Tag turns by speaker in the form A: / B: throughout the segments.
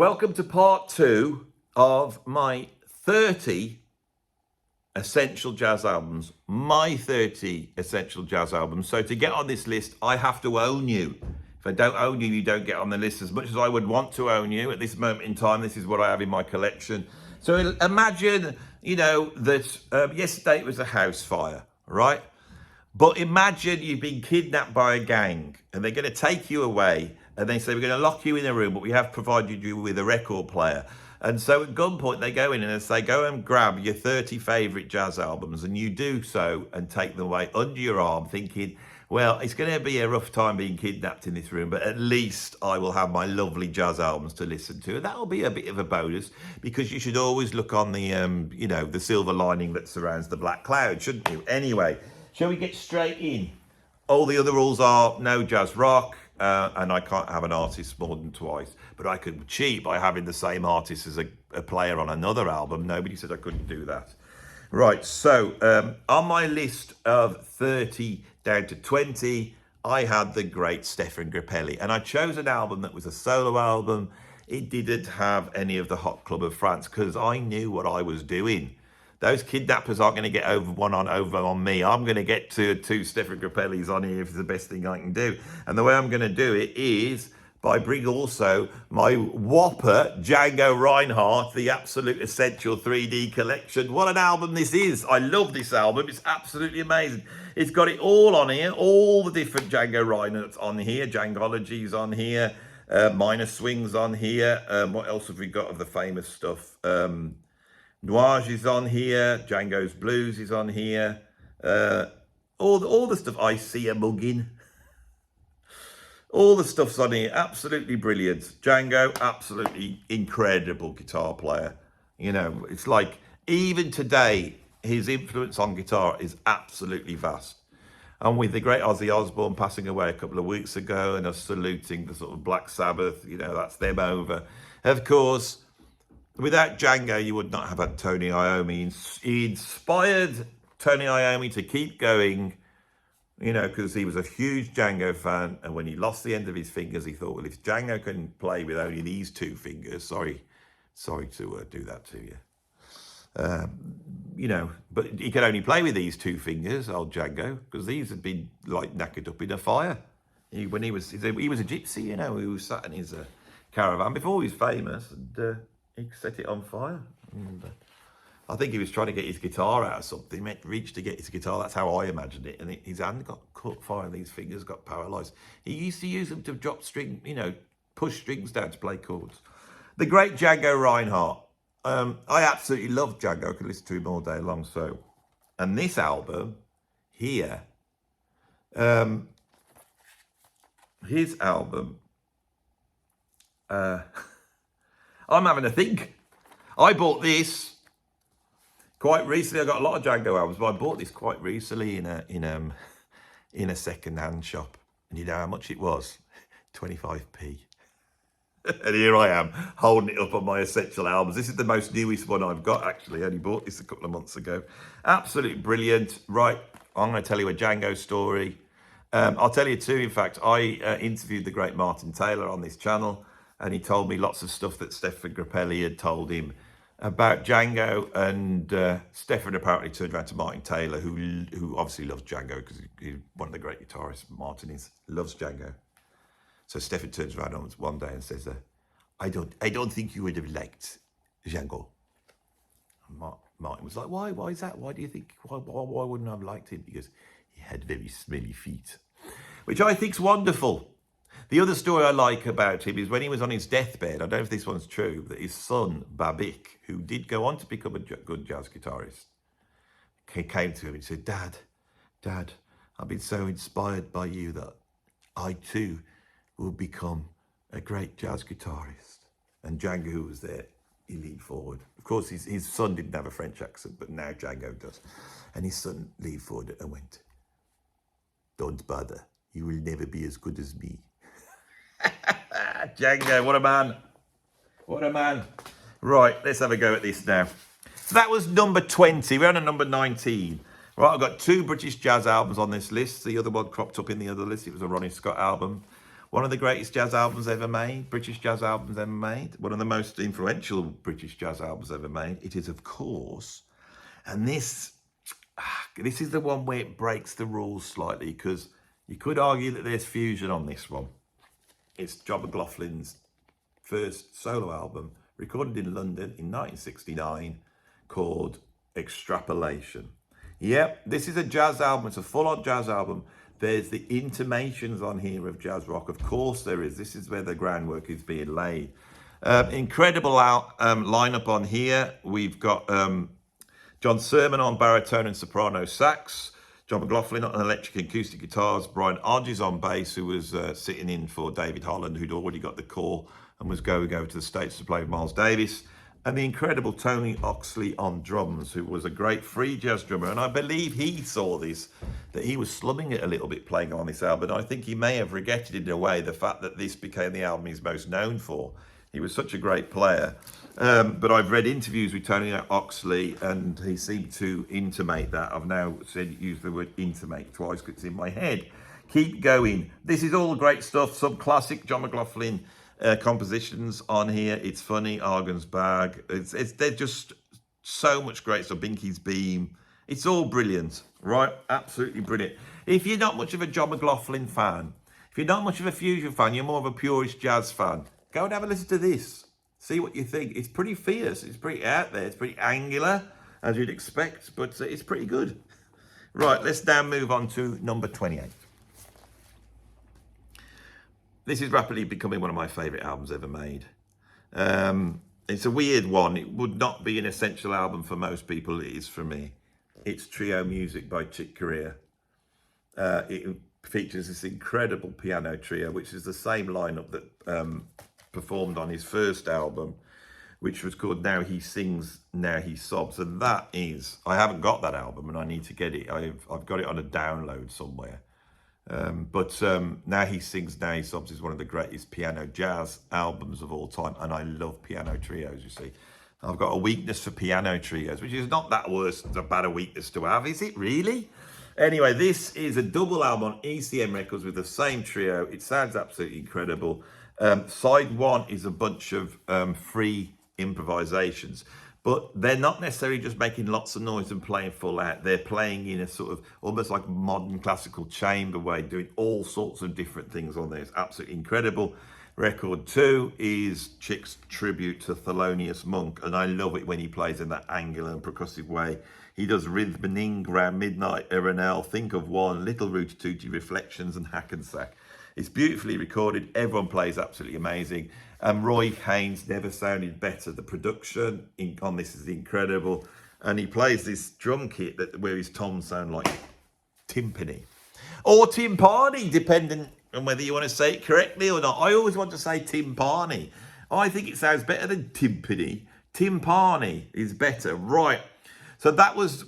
A: Welcome to part 2 of my 30 essential jazz albums. My 30 essential jazz albums. So to get on this list, I have to own you. If I don't own you, you don't get on the list. As much as I would want to own you at this moment in time, this is what I have in my collection. So imagine, that yesterday it was a house fire, right? But imagine you've been kidnapped by a gang and they're going to take you away. And they say, we're going to lock you in a room, but we have provided you with a record player. And so at gunpoint, they go in and they say, go and grab your 30 favourite jazz albums. And you do so and take them away under your arm, thinking, well, it's going to be a rough time being kidnapped in this room, but at least I will have my lovely jazz albums to listen to. And that'll be a bit of a bonus, because you should always look on the, the silver lining that surrounds the black cloud, shouldn't you? Anyway, shall we get straight in? All the other rules are no jazz rock. And I can't have an artist more than twice. But I could cheat by having the same artist as a player on another album. Nobody said I couldn't do that. Right, so on my list of 30 down to 20, I had the great Stéphane Grappelli. And I chose an album that was a solo album. It didn't have any of the Hot Club of France, because I knew what I was doing. Those kidnappers aren't going to get over on me. I'm going to get two Stéphane Grappellis on here if it's the best thing I can do. And the way I'm going to do it is by bringing also my whopper Django Reinhardt, the absolute essential 3D collection. What an album this is. I love this album. It's absolutely amazing. It's got it all on here. All the different Django Reinhardts on here. Djangology's on here. Minor Swings on here. What else have we got of the famous stuff? Nuage is on here, Django's Blues is on here, all the stuff. I See a Muggin. All the stuff's on here, absolutely brilliant. Django, absolutely incredible guitar player. It's like, even today, his influence on guitar is absolutely vast. And with the great Ozzy Osbourne passing away a couple of weeks ago, and us saluting the sort of Black Sabbath, that's them over. Of course, without Django, you would not have had Tony Iommi. He inspired Tony Iommi to keep going, because he was a huge Django fan. And when he lost the end of his fingers, he thought, well, if Django can play with only these two fingers, sorry to do that to you. But he could only play with these two fingers, old Django, because these had been like knackered up in a fire. He was a gypsy, he was sat in his caravan before he was famous, and he set it on fire. And I think he was trying to get his guitar out of something. He reached to get his guitar. That's how I imagined it. And his hand got caught fire and these fingers got paralysed. He used to use them to drop string, push strings down to play chords. The great Django Reinhardt. I absolutely love Django. I could listen to him all day long. And this album here, his album, I'm having a think. I bought this quite recently. I got a lot of Django albums, but I bought this quite recently in a second-hand shop. And you know how much it was? 25p. And here I am, holding it up on my essential albums. This is the most newest one I've got, actually. I only bought this a couple of months ago. Absolutely brilliant. Right, I'm going to tell you a Django story. I'll tell you too, in fact, I interviewed the great Martin Taylor on this channel, and he told me lots of stuff that Stéphane Grappelli had told him about Django. And Stéphane apparently turned around to Martin Taylor, who obviously loves Django, because he's one of the great guitarists. Martin loves Django. So Stéphane turns around one day and says, I don't think you would have liked Django. And Martin was like, why? Why is that? Why do you think? Why wouldn't I have liked him? Because he had very smelly feet, which I think's wonderful. The other story I like about him is when he was on his deathbed, I don't know if this one's true, that his son, Brubeck, who did go on to become a good jazz guitarist, came to him and said, Dad, I've been so inspired by you that I too will become a great jazz guitarist. And Django, who was there, he leaned forward. Of course, his son didn't have a French accent, but now Django does. And his son leaned forward and went, don't bother, you will never be as good as me. Django, what a man. What a man. Right, let's have a go at this now. So that was number 20. We're on a number 19. Right, I've got 2 British jazz albums on this list. The other one cropped up in the other list. It was a Ronnie Scott album. One of the greatest jazz albums ever made, British jazz albums ever made, one of the most influential British jazz albums ever made. It is, of course, and this is the one where it breaks the rules slightly, because you could argue that there's fusion on this one. It's John McLaughlin's first solo album, recorded in London in 1969, called Extrapolation. Yep, this is a jazz album. It's a full-on jazz album. There's the intimations on here of jazz rock. Of course there is. This is where the groundwork is being laid. Incredible lineup on here. We've got John Sermon on baritone and soprano sax, John McLaughlin on electric and acoustic guitars, Brian Hodges on bass, who was sitting in for David Holland, who'd already got the call and was going over to the States to play with Miles Davis, and the incredible Tony Oxley on drums, who was a great free jazz drummer. And I believe he saw this, that he was slumming it a little bit playing on this album. I think he may have regretted in a way the fact that this became the album he's most known for. He was such a great player. But I've read interviews with Tony Oxley, and he seemed to intimate that. I've now used the word intimate twice because it's in my head. Keep going. This is all great stuff. Some classic John McLaughlin compositions on here. It's funny, Argan's Bag. They're just so much great stuff. Binky's Beam. It's all brilliant, right? Absolutely brilliant. If you're not much of a John McLaughlin fan, if you're not much of a fusion fan, you're more of a purist jazz fan, go and have a listen to this. See what you think. It's pretty fierce. It's pretty out there. It's pretty angular, as you'd expect, but it's pretty good. Right, let's now move on to number 28. This is rapidly becoming one of my favourite albums ever made. It's a weird one. It would not be an essential album for most people. It is for me. It's Trio Music by Chick Corea. It features this incredible piano trio, which is the same lineup that performed on his first album, which was called Now He Sings, Now He Sobs. And that is, I haven't got that album and I need to get it. I've got it on a download somewhere. But Now He Sings, Now He Sobs is one of the greatest piano jazz albums of all time. And I love piano trios, you see. I've got a weakness for piano trios, which is not that worse, a bad a weakness to have, is it really? Anyway, this is a double album on ECM Records with the same trio. It sounds absolutely incredible. Side one is a bunch of free improvisations, but they're not necessarily just making lots of noise and playing full out. They're playing in a sort of almost like modern classical chamber way, doing all sorts of different things on there. It's absolutely incredible. Record 2 is Chick's tribute to Thelonious Monk, and I love it when he plays in that angular and percussive way. He does Rhythm and Ing, Round Midnight, Erenel, Think of One, Little Rooty Tooty, Reflections, and Hackensack. It's beautifully recorded. Everyone plays absolutely amazing. And Roy Haynes never sounded better. The production on this is incredible. And he plays this drum kit where his toms sound like timpani. Or timpani, depending on whether you want to say it correctly or not. I always want to say timpani. I think it sounds better than timpani. Timpani is better. Right. So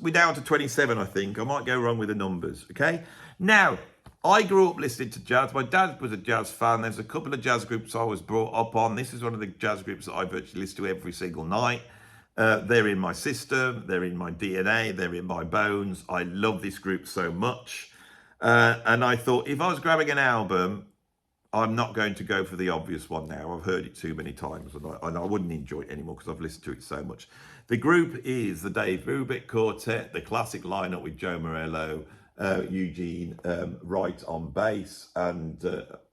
A: we're down to 27, I think. I might go wrong with the numbers, okay? Now, I grew up listening to jazz. My dad was a jazz fan. There's a couple of jazz groups I was brought up on. This is one of the jazz groups that I virtually listen to every single night. They're in my system. They're in my DNA. They're in my bones. I love this group so much. And I thought, if I was grabbing an album, I'm not going to go for the obvious one now. I've heard it too many times, and I wouldn't enjoy it anymore because I've listened to it so much. The group is the Dave Brubeck Quartet, the classic lineup with Joe Morello, Eugene Wright on bass, and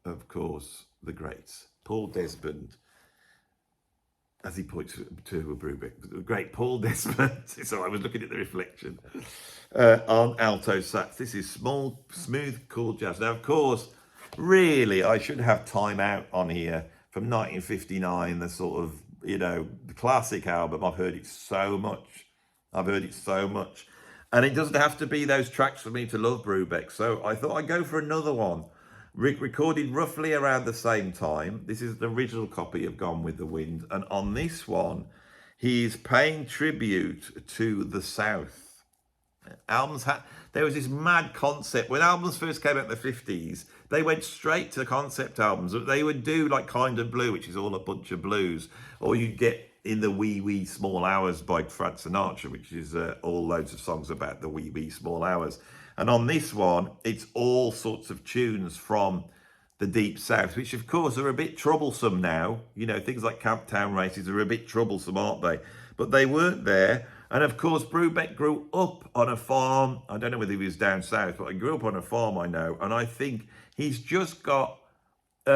A: of course the greats Paul Desmond, as he points to Brubeck, the great Paul Desmond. So I was looking at the reflection on alto sax. This is small, smooth, cool jazz. Now, of course, really, I should have Time Out on here from 1959, the sort of, the classic album. I've heard it so much. And it doesn't have to be those tracks for me to love Brubeck. So I thought I'd go for another one. Recorded roughly around the same time. This is the original copy of Gone with the Wind. And on this one, he's paying tribute to the South. There was this mad concept. When albums first came out in the 50s, they went straight to concept albums. They would do like Kind of Blue, which is all a bunch of blues. Or you'd get In the Wee Wee Small Hours by Frank Sinatra, which is all loads of songs about the wee wee small hours. And on this one, it's all sorts of tunes from the Deep South, which of course are a bit troublesome now. You know, things like Camptown races are a bit troublesome, aren't they? But they weren't there. And of course, Brubeck grew up on a farm. I don't know whether he was down south, but he grew up on a farm, I know. And I think he's just got, he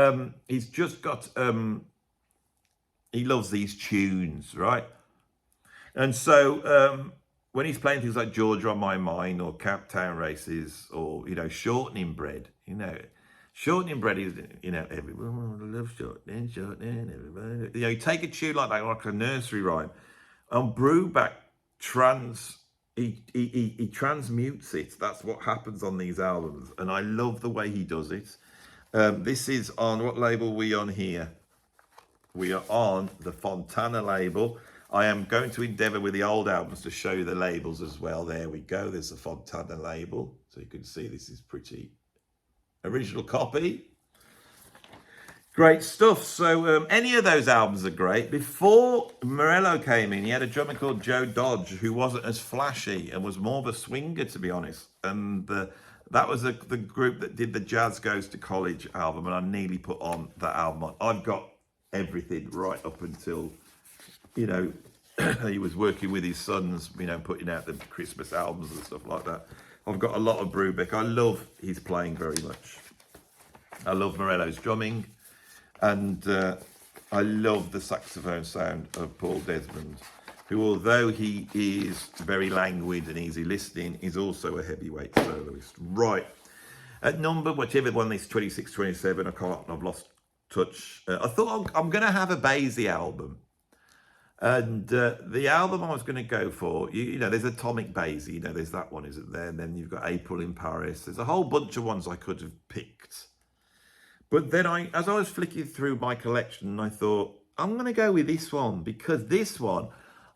A: loves these tunes, right? And so when he's playing things like Georgia on My Mind or Camptown races or, you know, Shortening Bread, you know, Shortening Bread is, you know, everyone loves shortening, everybody. You know, you take a tune like that, like a nursery rhyme, and Brubeck he transmutes it. That's what happens on these albums, and I love the way he does it. This is on, what label are we on here? We are on the Fontana label. I am going to endeavour with the old albums to show you the labels as well. There we go. There's the Fontana label. So you can see this is pretty original copy. Great stuff. So any of those albums are great. Before Morello came in, he had a drummer called Joe Dodge, who wasn't as flashy and was more of a swinger, to be honest. And that was the group that did the Jazz Goes to College album, and I nearly put on that album on. I've got everything right up until, you know, he was working with his sons, you know, putting out the Christmas albums and stuff like that. I've got a lot of Brubeck. I love his playing very much. I love Morello's drumming, and I love the saxophone sound of Paul Desmond, who, although he is very languid and easy listening, is also a heavyweight soloist. Right, at number, whichever one is 26, 27, I've lost touch. I thought I'm going to have a Basie album. And the album I was going to go for, you know, there's Atomic Basie, you know, there's that one, isn't there? And then you've got April in Paris. There's a whole bunch of ones I could have picked. But then as I was flicking through my collection, I thought, I'm going to go with this one, because this one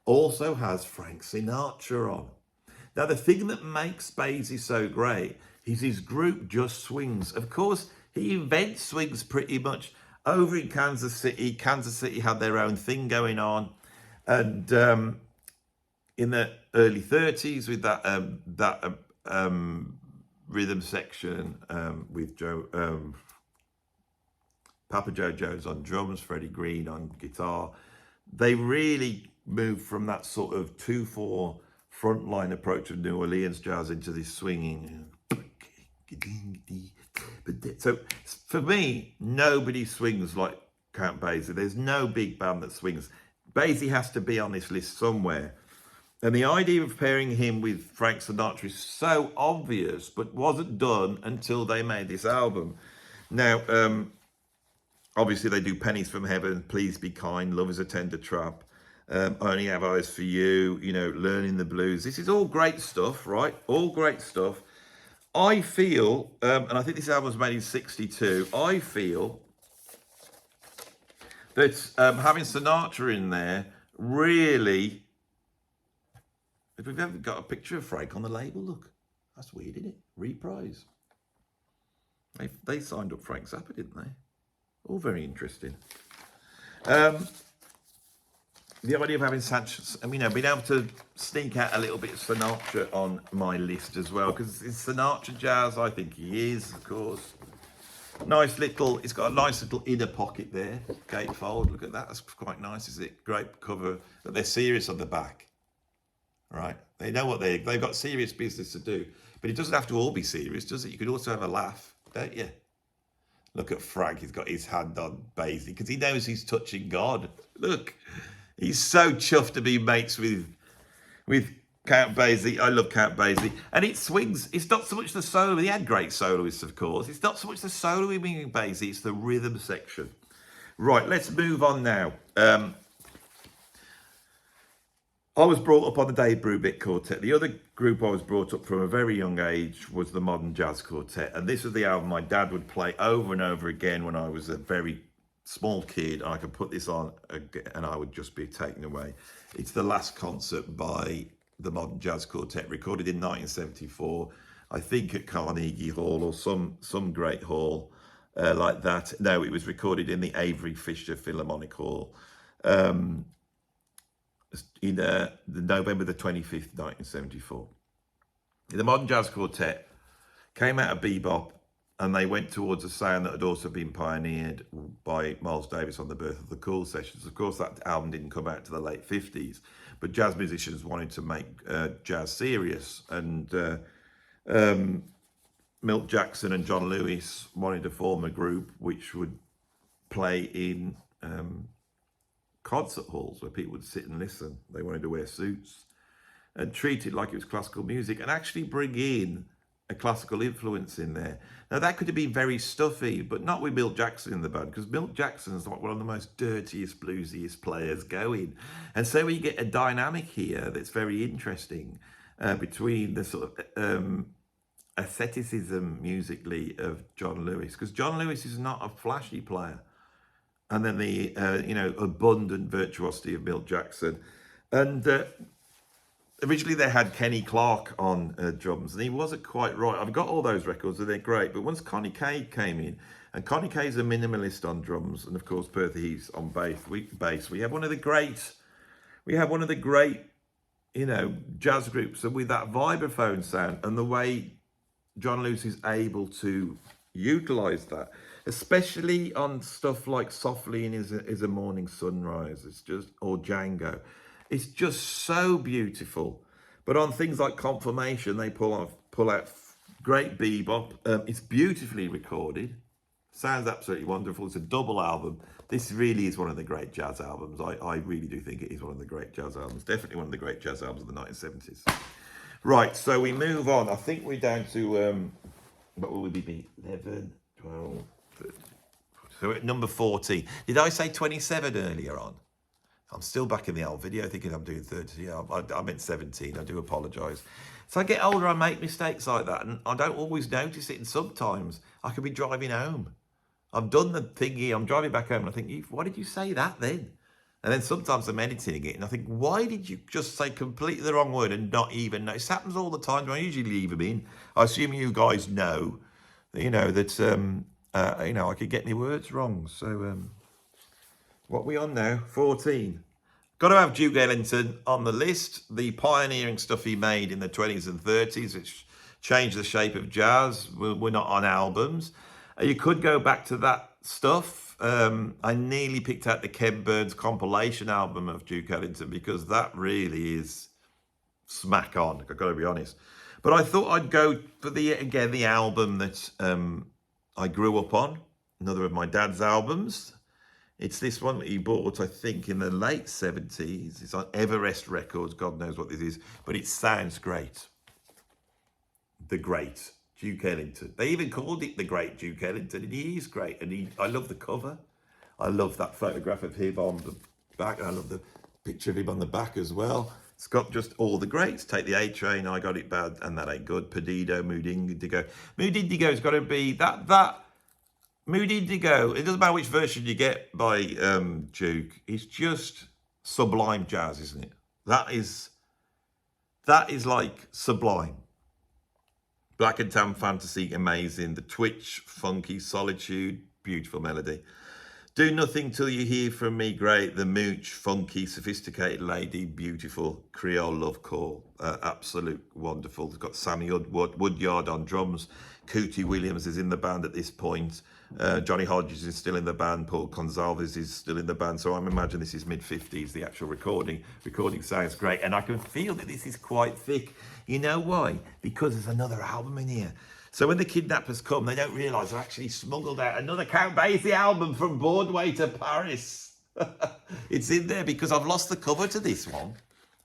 A: also has Frank Sinatra on. Now, the thing that makes Basie so great is his group just swings. Of course, he invents swings pretty much over in Kansas City. Kansas City had their own thing going on. And in the early 30s, with that rhythm section with Papa Joe Jones on drums, Freddie Green on guitar, they really moved from that sort of 2/4 frontline approach of New Orleans jazz into this swinging. So for me, nobody swings like Count Basie. There's no big band that swings. Basie has to be on this list somewhere. And the idea of pairing him with Frank Sinatra is so obvious, but wasn't done until they made this album. Now, obviously they do Pennies from Heaven, Please Be Kind, Love is a Tender Trap, Only Have Eyes for You, you know, Learning the Blues. This is all great stuff, right? All great stuff. I feel, and I think this album was made in 62, I feel that having Sinatra in there really, if we've ever got a picture of Frank on the label, look, that's weird, isn't it? Reprise. They signed up Frank Zappa, didn't they? All very interesting. The idea of having such, you know, being able to sneak out a little bit of Sinatra on my list as well, because it's Sinatra jazz, I think he is, of course. Nice little, it's got a nice little inner pocket there, gatefold. Look at that, that's quite nice, isn't it? Great cover, but they're serious on the back, right? They know what they've got serious business to do, but it doesn't have to all be serious, does it? You could also have a laugh, don't you? Look at Frank, he's got his hand on Basie, because he knows he's touching God. Look, he's so chuffed to be mates with Count Basie. I love Count Basie. And it swings. It's not so much the solo. He had great soloists, of course. It's not so much the soloing in Basie. It's the rhythm section. Right, let's move on now. I was brought up on the Dave Brubeck Quartet. The other group I was brought up from a very young age was the Modern Jazz Quartet. And this was the album my dad would play over and over again when I was a very small kid. I could put this on and I would just be taken away. It's the last concert by the Modern Jazz Quartet, recorded in 1974, I think at Carnegie Hall or some great hall like that. No, it was recorded in the Avery Fisher Philharmonic Hall in the November the 25th, 1974. The Modern Jazz Quartet came out of bebop and they went towards a sound that had also been pioneered by Miles Davis on the Birth of the Cool sessions. Of course, that album didn't come out to the late 50s, but jazz musicians wanted to make jazz serious, and Milt Jackson and John Lewis wanted to form a group which would play in concert halls where people would sit and listen. They wanted to wear suits and treat it like it was classical music, and actually bring in a classical influence in there. Now, that could have been very stuffy, but not with Milt Jackson in the band, because Milt Jackson's like one of the most dirtiest, bluesiest players going. And so we get a dynamic here that's very interesting between the sort of asceticism musically of John Lewis, because John Lewis is not a flashy player, and then the abundant virtuosity of Milt Jackson. And originally they had Kenny Clark on drums, and he wasn't quite right. I've got all those records and they're great, but once Connie Kay came in, and Connie Kay's a minimalist on drums, and of course Bertha Heath's on bass, we have one of the great jazz groups, and with that vibraphone sound and the way John Lewis is able to utilize that, especially on stuff like Softly in Is a Morning Sunrise, or Django. It's just so beautiful. But on things like Confirmation, they pull out great bebop. It's beautifully recorded. Sounds absolutely wonderful. It's a double album. This really is one of the great jazz albums. I really do think it is one of the great jazz albums. Definitely one of the great jazz albums of the 1970s. Right, so we move on. I think we're down to, what will we be? 11, 12, 13. So we're at number 40. Did I say 27 earlier on? I'm still back in the old video thinking I'm doing 30. Yeah, I meant 17. I do apologise. So I get older, I make mistakes like that, and I don't always notice it. And sometimes I could be driving home. I've done the thingy, I'm driving back home, and I think, why did you say that then? And then sometimes I'm editing it, and I think, why did you just say completely the wrong word and not even know? It happens all the time. I usually leave them in. I assume you guys know, that, I could get my words wrong. So, what are we on now? 14. Got to have Duke Ellington on the list. The pioneering stuff he made in the 20s and 30s, which changed the shape of jazz. We're not on albums. You could go back to that stuff. I nearly picked out the Ken Burns compilation album of Duke Ellington, because that really is smack on. I've got to be honest. But I thought I'd go for the album that I grew up on. Another of my dad's albums. It's this one that he bought, I think, in the late 70s. It's on Everest Records. God knows what this is. But it sounds great. The Great Duke Ellington. They even called it The Great Duke Ellington. And he is great. And I love the cover. I love that photograph of him on the back. I love the picture of him on the back as well. It's got just all the greats. Take the A Train, I Got It Bad, and That Ain't Good. Perdido, Mood Indigo. Mood Indigo's got to be that Mood Indigo, it doesn't matter which version you get by Duke, it's just sublime jazz, isn't it? That is like sublime. Black and Tan Fantasy, amazing. The Twitch, funky. Solitude, beautiful melody. Do Nothing Till You Hear From Me, great. The Mooch, funky. Sophisticated Lady, beautiful. Creole Love Call, absolute wonderful. It's got Sammy Woodyard on drums. Cootie Williams is in the band at this point. Johnny Hodges is still in the band. Paul Gonsalves is still in the band. So I'm imagining this is mid-50s, the actual recording. Recording sounds great. And I can feel that this is quite thick. You know why? Because there's another album in here. So when the kidnappers come, they don't realise they've actually smuggled out another Count Basie album from Broadway to Paris. It's in there because I've lost the cover to this one.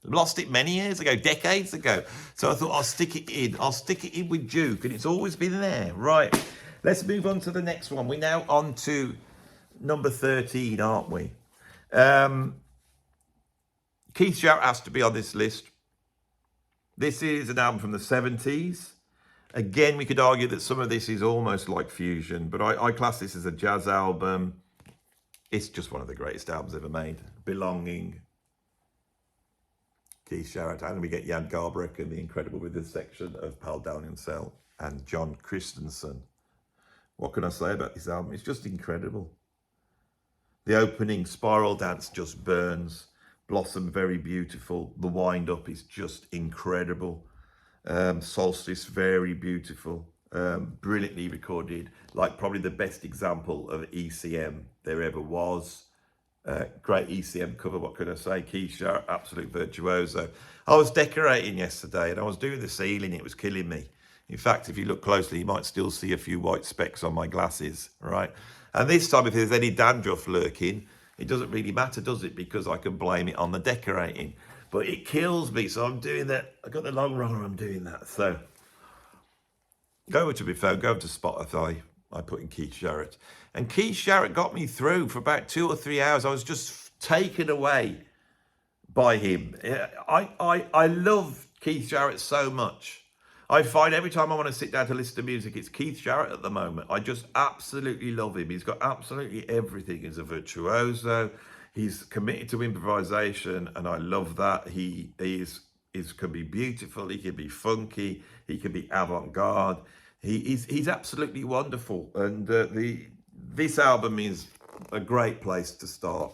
A: Lost it many years ago, decades ago. So I thought I'll stick it in. I'll stick it in with Duke, and it's always been there. Right, let's move on to the next one. We're now on to number 13, aren't we? Keith Jarrett has to be on this list. This is an album from the 70s. Again, we could argue that some of this is almost like fusion, but I class this as a jazz album. It's just one of the greatest albums ever made. Belonging. Keith Jarrett, and we get Jan Garbarek and the incredible rhythm section of Paul Downing-Sell and John Christensen. What can I say about this album? It's just incredible. The opening Spiral Dance just burns. Blossom, very beautiful. The wind-up is just incredible. Solstice, very beautiful. brilliantly recorded, like probably the best example of ECM there ever was. Great ECM cover, what could I say? Keith Jarrett, absolute virtuoso. I was decorating yesterday and I was doing the ceiling, it was killing me. In fact, if you look closely, you might still see a few white specks on my glasses, right? And this time, if there's any dandruff lurking, it doesn't really matter, does it? Because I can blame it on the decorating. But it kills me, so I'm doing that. I got the long roller, I'm doing that. So go over to my phone, go over to Spotify. I put in Keith Jarrett. And Keith Jarrett got me through for about 2 or 3 hours. I was just taken away by him. I love Keith Jarrett so much. I find every time I want to sit down to listen to music, it's Keith Jarrett at the moment. I just absolutely love him. He's got absolutely everything. He's a virtuoso. He's committed to improvisation, and I love that. He can be beautiful. He can be funky. He can be avant-garde. He's absolutely wonderful. And this album is a great place to start.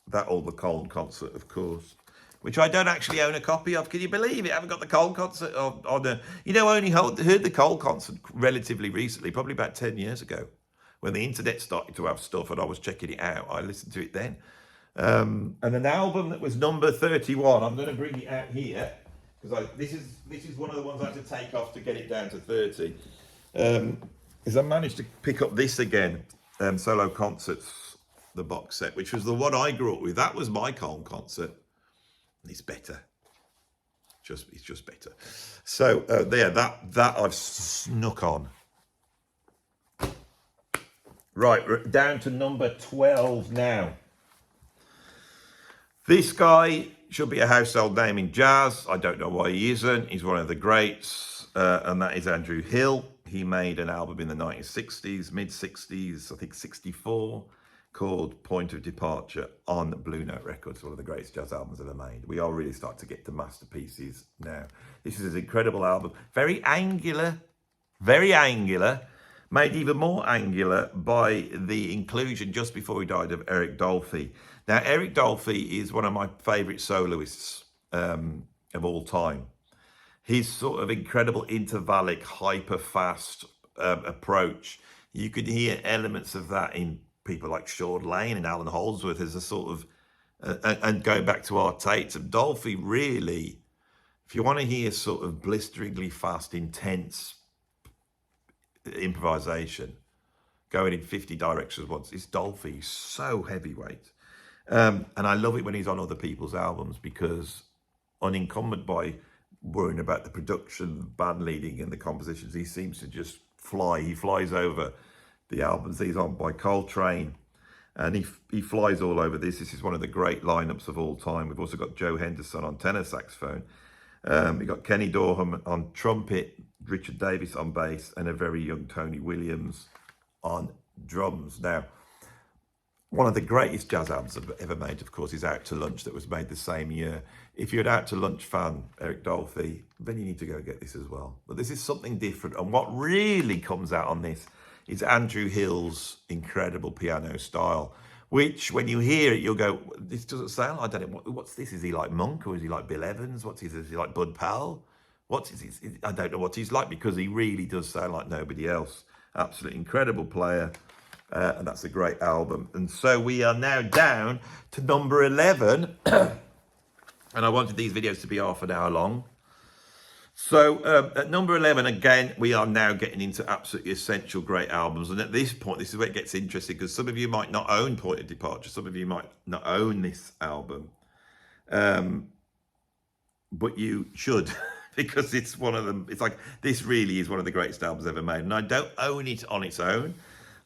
A: That or the Colne concert, of course, which I don't actually own a copy of. Can you believe it? I haven't got the Colne concert on the... You know, I only heard the Colne concert relatively recently, probably about 10 years ago, when the internet started to have stuff and I was checking it out. I listened to it then. And an album that was number 31, I'm going to bring it out here, because this is one of the ones I had to take off to get it down to 30. Is I managed to pick up this again, Solo Concerts, the box set, which was the one I grew up with. That was my Colne concert. It's better. It's just better. So there, that I've snuck on. Right, we're down to number 12 now. This guy should be a household name in jazz. I don't know why he isn't. He's one of the greats, and that is Andrew Hill. He made an album in the 1960s, mid-60s, I think 64, called Point of Departure on Blue Note Records, one of the greatest jazz albums ever made. We are really starting to get to masterpieces now. This is an incredible album. Very angular, made even more angular by the inclusion just before he died of Eric Dolphy. Now, Eric Dolphy is one of my favourite soloists of all time. His sort of incredible intervallic, hyper-fast approach, you could hear elements of that in people like Sean Lane and Alan Holdsworth as a sort of, and going back to Art Tate, and Dolphy really, if you want to hear sort of blisteringly fast, intense improvisation, going in 50 directions once, it's Dolphy. He's so heavyweight. And I love it when he's on other people's albums, because unencumbered by worrying about the production, band leading and the compositions, he seems to just fly. He flies over the albums he's on by Coltrane, and he flies all over this. This is one of the great lineups of all time. We've also got Joe Henderson on tenor saxophone. We've got Kenny Dorham on trumpet, Richard Davis on bass, and a very young Tony Williams on drums. Now, one of the greatest jazz albums I've ever made, of course, is Out to Lunch, that was made the same year. If you're an Out to Lunch fan, Eric Dolphy, then you need to go get this as well. But this is something different. And what really comes out on this is Andrew Hill's incredible piano style, which when you hear it, you'll go, this doesn't sound, I don't know, what's this? Is he like Monk, or is he like Bill Evans? Is he like Bud Powell? I don't know what he's like, because he really does sound like nobody else. Absolutely incredible player. And that's a great album. And so we are now down to number 11. And I wanted these videos to be half an hour long. So at number 11, again, we are now getting into absolutely essential great albums. And at this point, this is where it gets interesting, because some of you might not own Point of Departure. Some of you might not own this album. But you should, because it's one of them. It's like, this really is one of the greatest albums ever made. And I don't own it on its own.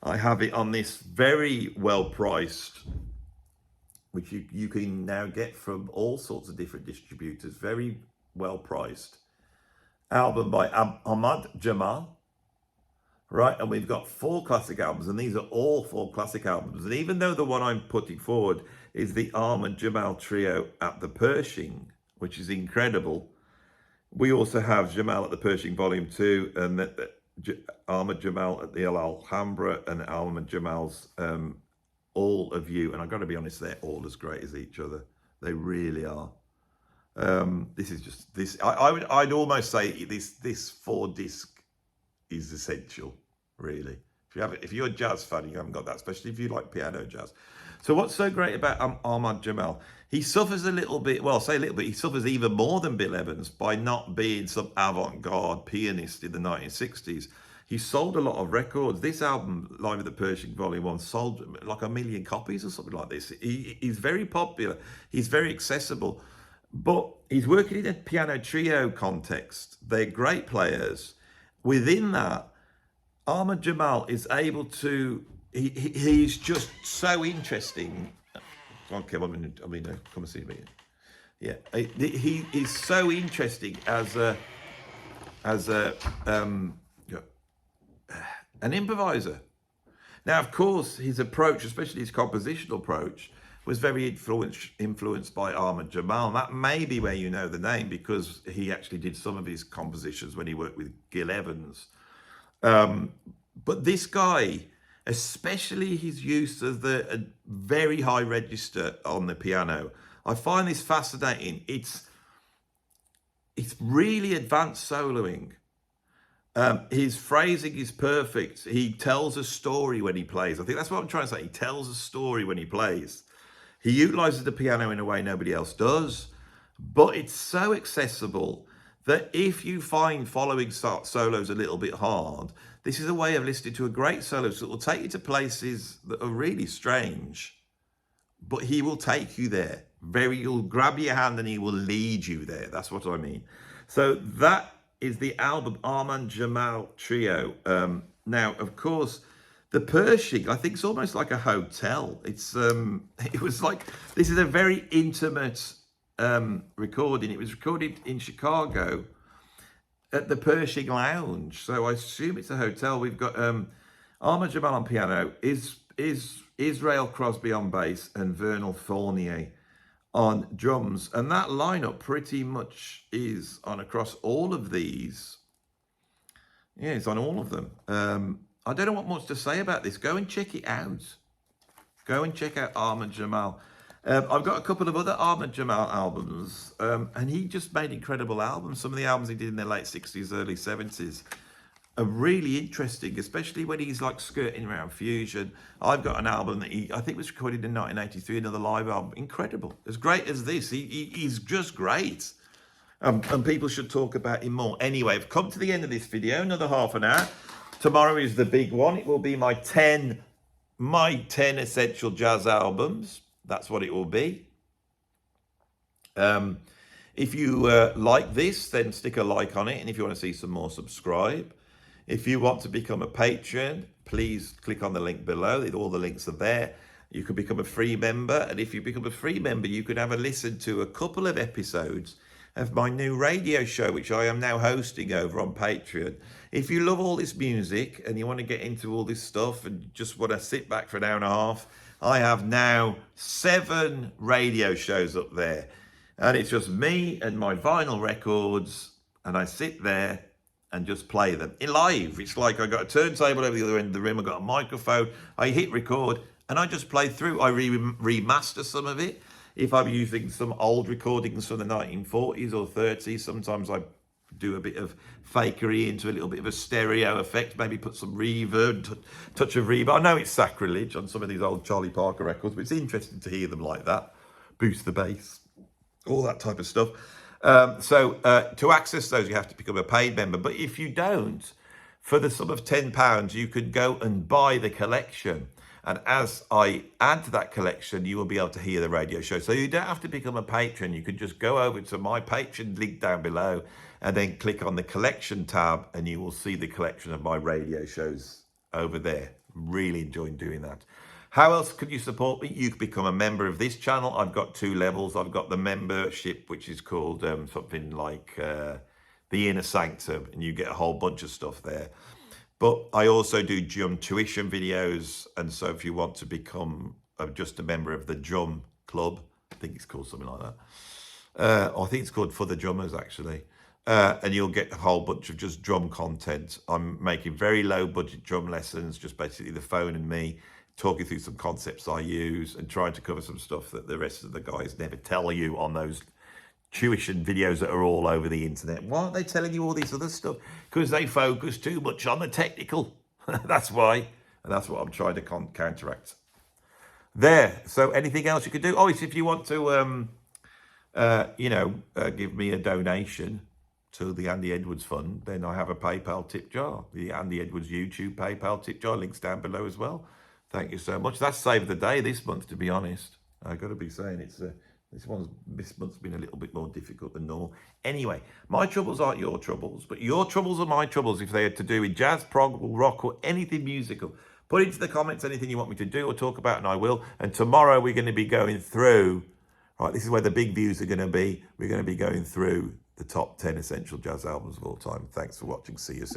A: I have it on this very well-priced, which you can now get from all sorts of different distributors, very well-priced album by Ahmad, Jamal, right? And we've got 4 classic albums, and these are all 4 classic albums. And even though the one I'm putting forward is the Ahmad Jamal Trio at the Pershing, which is incredible, we also have Jamal at the Pershing Volume 2, and Ahmad Jamal at the Alhambra, and Ahmad Jamal's All of You. And I've got to be honest, they're all as great as each other. They really are. This is just this. I'd almost say this 4-disc is essential, really. If you're a jazz fan, you haven't got that, especially if you like piano jazz. So what's so great about Ahmad Jamal? He suffers a little bit, well, say a little bit, he suffers even more than Bill Evans by not being some avant-garde pianist in the 1960s. He sold a lot of records. This album, Live at the Pershing Volume 1, sold like 1 million copies or something like this. He's very popular. He's very accessible. But he's working in a piano trio context. They're great players. Within that, Ahmad Jamal is able to, he's just so interesting. Okay, come and see me. Yeah, he is so interesting as an improviser. Now, of course, his approach, especially his compositional approach, was very influenced by Ahmad Jamal. That may be where you know the name, because he actually did some of his compositions when he worked with Gil Evans. But this guy, especially his use of the very high register on the piano, I find this fascinating. It's really advanced soloing. His phrasing is perfect. He tells a story when he plays. I think that's what I'm trying to say. He tells a story when he plays. He utilizes the piano in a way nobody else does, but it's so accessible that if you find following solos a little bit hard, this is a way of listening to a great solo. So it will take you to places that are really strange, but he will take you there. He'll grab your hand and he will lead you there. That's what I mean. So that is the album Ahmad Jamal Trio. Now, of course, the Pershing, I think it's almost like a hotel. It was like, this is a very intimate recording. It was recorded in Chicago at the Pershing Lounge. So I assume it's a hotel. We've got Ahmad Jamal on piano, is Israel Crosby on bass, and Vernal Fournier on drums. And that lineup pretty much is on across all of these. Yeah, it's on all of them. I don't know what much to say about this. Go and check it out. Go and check out Ahmad Jamal. I've got a couple of other Ahmad Jamal albums, and he just made incredible albums. Some of the albums he did in the late 60s, early 70s are really interesting, especially when he's like skirting around fusion. I've got an album that I think was recorded in 1983, another live album. Incredible. As great as this. He's just great. And people should talk about him more. Anyway, I've come to the end of this video, another half an hour. Tomorrow is the big one. It will be my 10 essential jazz albums. That's what it will be. If you like this, then stick a like on it. And if you want to see some more, subscribe. If you want to become a patron, please click on the link below. All the links are there. You can become a free member. And if you become a free member, you can have a listen to a couple of episodes of my new radio show, which I am now hosting over on Patreon. If you love all this music and you want to get into all this stuff and just want to sit back for an hour and a half, I have now 7 radio shows up there. And it's just me and my vinyl records, and I sit there and just play them in live. It's like I got a turntable over the other end of the room, I got a microphone, I hit record, and I just play through. I remaster some of it. If I'm using some old recordings from the 1940s or 30s, sometimes I do a bit of fakery into a little bit of a stereo effect, maybe put some reverb, touch of reverb. I know it's sacrilege on some of these old Charlie Parker records, but it's interesting to hear them like that. Boost the bass, all that type of stuff. So to access those, you have to become a paid member. But if you don't, for the sum of £10, you could go and buy the collection. And as I add to that collection, you will be able to hear the radio show. So you don't have to become a patron. You can just go over to my Patreon link down below and then click on the collection tab, and you will see the collection of my radio shows over there. Really enjoying doing that. How else could you support me? You can become a member of this channel. I've got 2 levels. I've got the membership, which is called something like the Inner Sanctum, and you get a whole bunch of stuff there. But I also do drum tuition videos, and so if you want to become just a member of the drum club, I think it's called something like that. I think it's called For the Drummers, actually. And you'll get a whole bunch of just drum content. I'm making very low budget drum lessons, just basically the phone and me, talking through some concepts I use and trying to cover some stuff that the rest of the guys never tell you on those tuition videos that are all over the internet. Why aren't they telling you all this other stuff? Because they focus too much on the technical. That's why. And that's what I'm trying to counteract. There. So anything else you could do? Oh, it's if you want to, give me a donation to the Andy Edwards Fund, then I have a PayPal tip jar. The Andy Edwards YouTube PayPal tip jar, links down below as well. Thank you so much. That's saved the day this month, to be honest. I've got to be saying this month's been a little bit more difficult than normal. Anyway, my troubles aren't your troubles, but your troubles are my troubles if they are to do with jazz, prog, rock, or anything musical. Put into the comments anything you want me to do or talk about, and I will. And tomorrow we're going to be going through, right, this is where the big views are going to be. We're going to be going through the top 10 essential jazz albums of all time. Thanks for watching. See you soon.